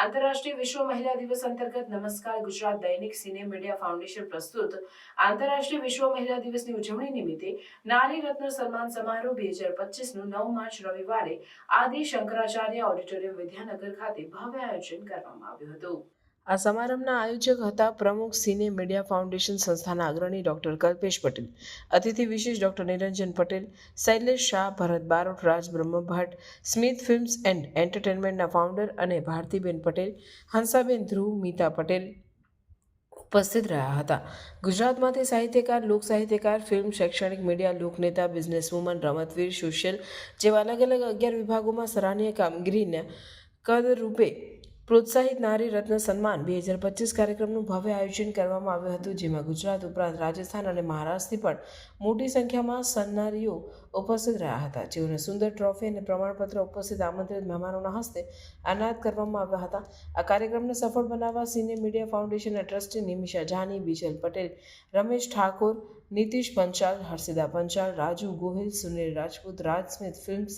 આંતરરાષ્ટ્રીય વિશ્વ મહિલા દિવસ અંતર્ગત નમસ્કાર ગુજરાત દૈનિક સિને મીડિયા ફાઉન્ડેશન પ્રસ્તુત આંતરરાષ્ટ્રીય વિશ્વ મહિલા દિવસની ઉજવણી નિમિત્તે નારી રત્ન સન્માન સમારોહ 2025નું 9 માર્ચ રવિવારે આદિ શંકરાચાર્ય ઓડિટોરિયમ વિદ્યાનગર ખાતે ભવ્ય આયોજન કરવામાં આવ્યું હતું। આ સમારંભના આયોજક હતા પ્રમુખ સિને મીડિયા ફાઉન્ડેશન સંસ્થાના અગ્રણી ડોક્ટર કલ્પેશ પટેલ, અતિથિ વિશેષ doctor Niranjan Patel, Shailesh Shah, Bharat Barot, Raj Brahmbhatt, Smith films and એન્ટરટેનમેન્ટના ફાઉન્ડર અને ભારતીબેન પટેલ, હંસાબેન ધ્રુવ, મીતા પટેલ ઉપસ્થિત રહ્યા હતા। ગુજરાતમાંથી સાહિત્યકાર, લોક સાહિત્યકાર, ફિલ્મ, શૈક્ષણિક, મીડિયા, લોકનેતા, બિઝનેસવુમન, રમતવીર, સોશિયલ જેવા અલગ અલગ 11 વિભાગોમાં સરાહનીય કામગીરીના કદરૂપે પ્રોત્સાહિત નારી રત્ન સન્માન 2025 કાર્યક્રમનું ભવ્ય આયોજન કરવામાં આવ્યું હતું, જેમાં ગુજરાત ઉપરાંત રાજસ્થાન અને મહારાષ્ટ્રથી પણ મોટી સંખ્યામાં સન્માનીઓ ઉપસ્થિત રહ્યા હતા, જેઓને સુંદર ટ્રોફી અને પ્રમાણપત્ર ઉપસ્થિત આમંત્રિત મહેમાનોના હસ્તે એનાયત કરવામાં આવ્યા હતા। આ કાર્યક્રમને સફળ બનાવવા સિને મીડિયા ફાઉન્ડેશનના trustee Nimisha Jani, Bijal Patel, Ramesh Thakor, Nitish Panchal, Harshida Panchal, Raju Gohil, Sunil Rajput, Raj Smith films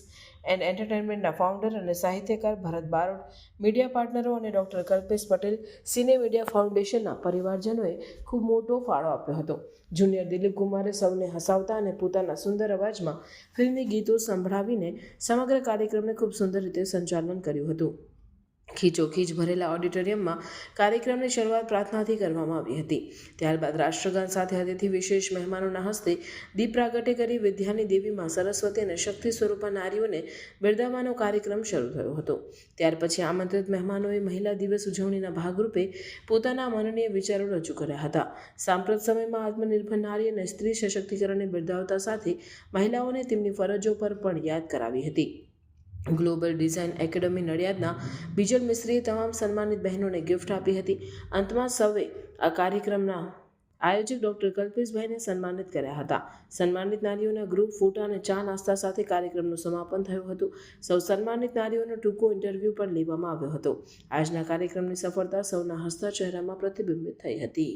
and એન્ટરટેનમેન્ટના ફાઉન્ડર અને સાહિત્યકાર ભરત બારોટ, મીડિયા પાર્ટનરો અને doctor Kalpesh Patel, cine media ફાઉન્ડેશનના પરિવારજનોએ ખૂબ મોટો ફાળો આપ્યો હતો। જુનિયર દિલીપ કુમારે સૌને હસાવતા અને પોતાના સુંદર અવાજમાં ફિલ્મી ગીતો સંભળાવીને સમગ્ર કાર્યક્રમને ખૂબ સુંદર રીતે સંચાલન કર્યું હતું। ખીચોખીચ ભરેલા ઓડિટોરિયમમાં કાર્યક્રમની શરૂઆત પ્રાર્થનાથી કરવામાં આવી હતી। ત્યારબાદ રાષ્ટ્રગાન સાથે અતિથિ વિશેષ મહેમાનોના હસ્તે દીપ પ્રાગટ્ય કરી વિદ્યાની દેવીમાં સરસ્વતી અને શક્તિ સ્વરૂપા નારીઓને બિરદાવવાનો કાર્યક્રમ શરૂ થયો હતો। ત્યાર પછી આમંત્રિત મહેમાનોએ મહિલા દિવસ ઉજવણીના ભાગરૂપે પોતાના માનનીય વિચારો રજૂ કર્યા હતા। સાંપ્રત સમયમાં આત્મનિર્ભર નારી અને સ્ત્રી સશક્તિકરણને બિરદાવતા સાથે મહિલાઓને તેમની ફરજો પર પણ યાદ કરાવી હતી। ગ્લોબલ ડિઝાઇન એકેડમી નડિયાદના બીજલ મિસ્ત્રીએ તમામ સન્માનિત બહેનોને ગિફ્ટ આપી હતી। અંતમાં સૌએ આ કાર્યક્રમના આયોજક ડોક્ટર કલ્પેશભાઈને સન્માનિત કર્યા હતા। સન્માનિત નારીઓના ગ્રુપ ફોટા અને ચા નાસ્તા સાથે કાર્યક્રમનું સમાપન થયું હતું। સૌ સન્માનિત નારીઓનો ટૂંકો ઇન્ટરવ્યૂ પણ લેવામાં આવ્યો હતો। આજના કાર્યક્રમની સફળતા સૌના હસતા ચહેરામાં પ્રતિબિંબિત થઈ હતી।